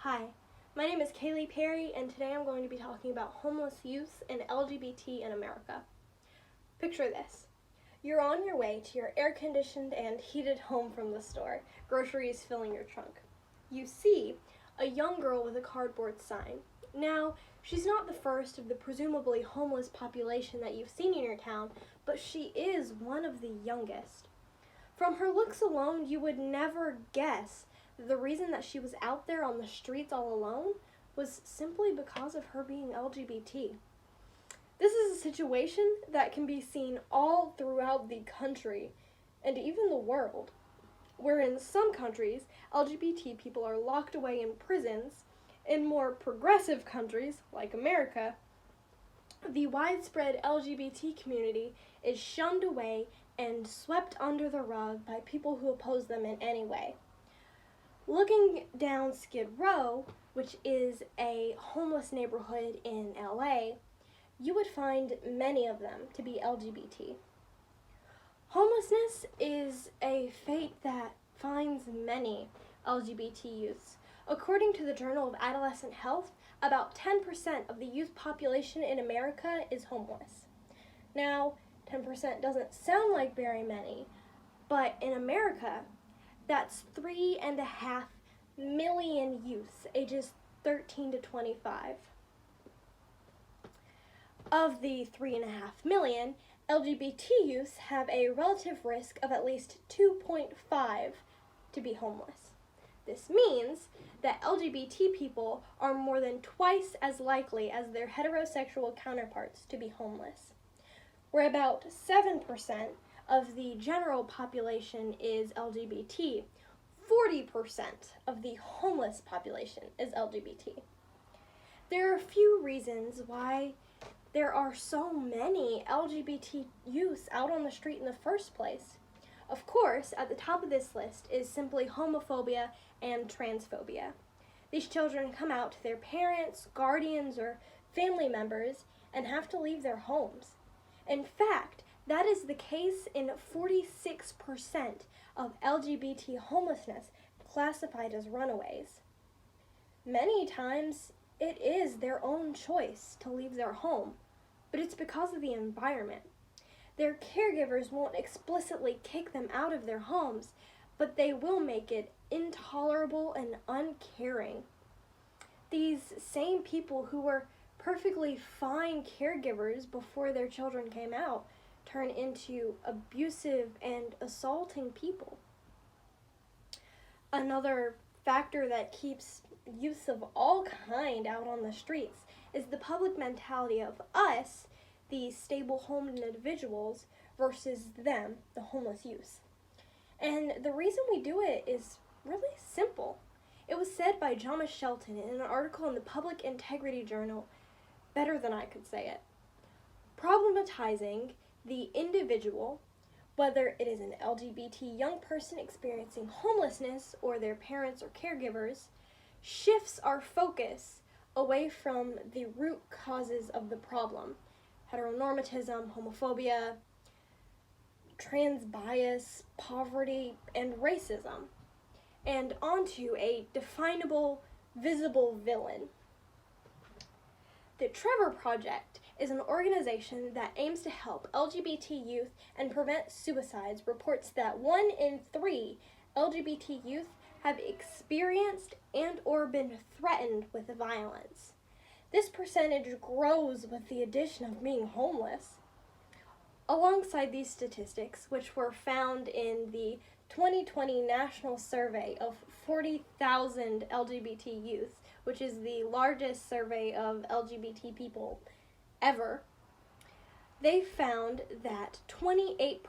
Hi, my name is Kaylee Perry, and today I'm going to be talking about homeless youth and LGBT in America. Picture this. You're on your way to your air-conditioned and heated home from the store, groceries filling your trunk. You see a young girl with a cardboard sign. Now, she's not the first of the presumably homeless population that you've seen in your town, but she is one of the youngest. From her looks alone, you would never guess that the reason that she was out there on the streets all alone was simply because of her being LGBT. This is a situation that can be seen all throughout the country and even the world, where in some countries, LGBT people are locked away in prisons. In more progressive countries, like America, the widespread LGBT community is shunned away and swept under the rug by people who oppose them in any way. Looking down Skid Row, which is a homeless neighborhood in LA, you would find many of them to be LGBT. Homelessness is a fate that finds many LGBT youths. According to the Journal of Adolescent Health, about 10% of the youth population in America is homeless. Now, 10% doesn't sound like very many, but in America, that's 3.5 million youths ages 13 to 25. Of the 3.5 million, LGBT youths have a relative risk of at least 2.5 to be homeless. This means that LGBT people are more than twice as likely as their heterosexual counterparts to be homeless. Where about 7% of the general population is LGBT, 40% of the homeless population is LGBT. There are a few reasons why there are so many LGBT youths out on the street in the first place. Of course, at the top of this list is simply homophobia and transphobia. These children come out to their parents, guardians, or family members and have to leave their homes. In fact, that is the case in 46% of LGBT homelessness classified as runaways. Many times, it is their own choice to leave their home, but it's because of the environment. Their caregivers won't explicitly kick them out of their homes, but they will make it intolerable and uncaring. These same people who were perfectly fine caregivers before their children came out turn into abusive and assaulting people. Another factor that keeps youths of all kind out on the streets is the public mentality of us, the stable-homed individuals, versus them, the homeless youth. And the reason we do it is really simple. It was said by Thomas Shelton in an article in the Public Integrity Journal better than I could say it. Problematizing the individual, whether it is an LGBT young person experiencing homelessness or their parents or caregivers, shifts our focus away from the root causes of the problem: heteronormatism, homophobia, trans bias, poverty, and racism, and onto a definable, visible villain. The Trevor Project is an organization that aims to help LGBT youth and prevent suicides. Reports that 1 in 3 LGBT youth have experienced and or been threatened with violence. This percentage grows with the addition of being homeless. Alongside these statistics, which were found in the 2020 National Survey of 40,000 LGBT youth, which is the largest survey of LGBT people ever, they found that 28%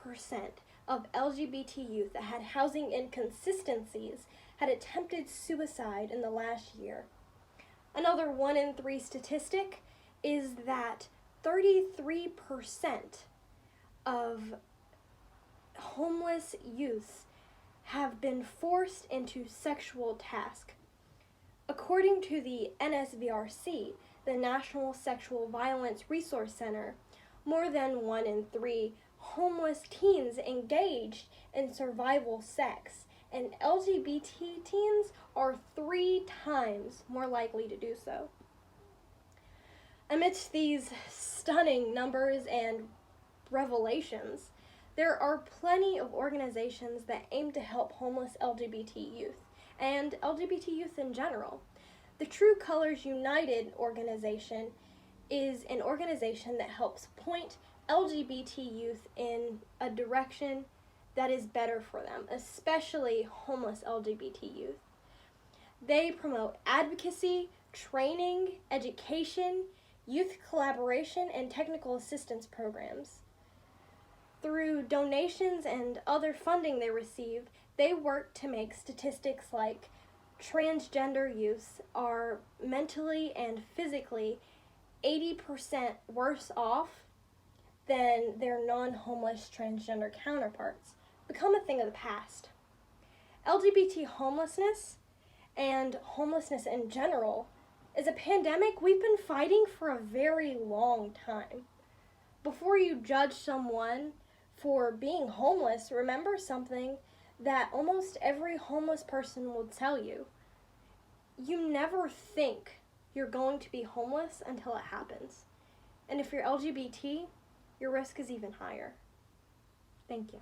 of LGBT youth that had housing inconsistencies had attempted suicide in the last year. Another 1 in 3 statistic is that 33% of homeless youths have been forced into sexual tasks. According to the NSVRC, the National Sexual Violence Resource Center, more than 1 in 3 homeless teens engaged in survival sex, and LGBT teens are 3 times more likely to do so. Amidst these stunning numbers and revelations, there are plenty of organizations that aim to help homeless LGBT youth and LGBT youth in general. The True Colors United organization is an organization that helps point LGBT youth in a direction that is better for them, especially homeless LGBT youth. They promote advocacy, training, education, youth collaboration, and technical assistance programs. Through donations and other funding they receive, they work to make statistics like transgender youths are mentally and physically 80% worse off than their non-homeless transgender counterparts become a thing of the past. LGBT homelessness and homelessness in general is a pandemic we've been fighting for a very long time. Before you judge someone for being homeless, remember something that almost every homeless person will tell you. You never think you're going to be homeless until it happens. And if you're LGBT, your risk is even higher. Thank you.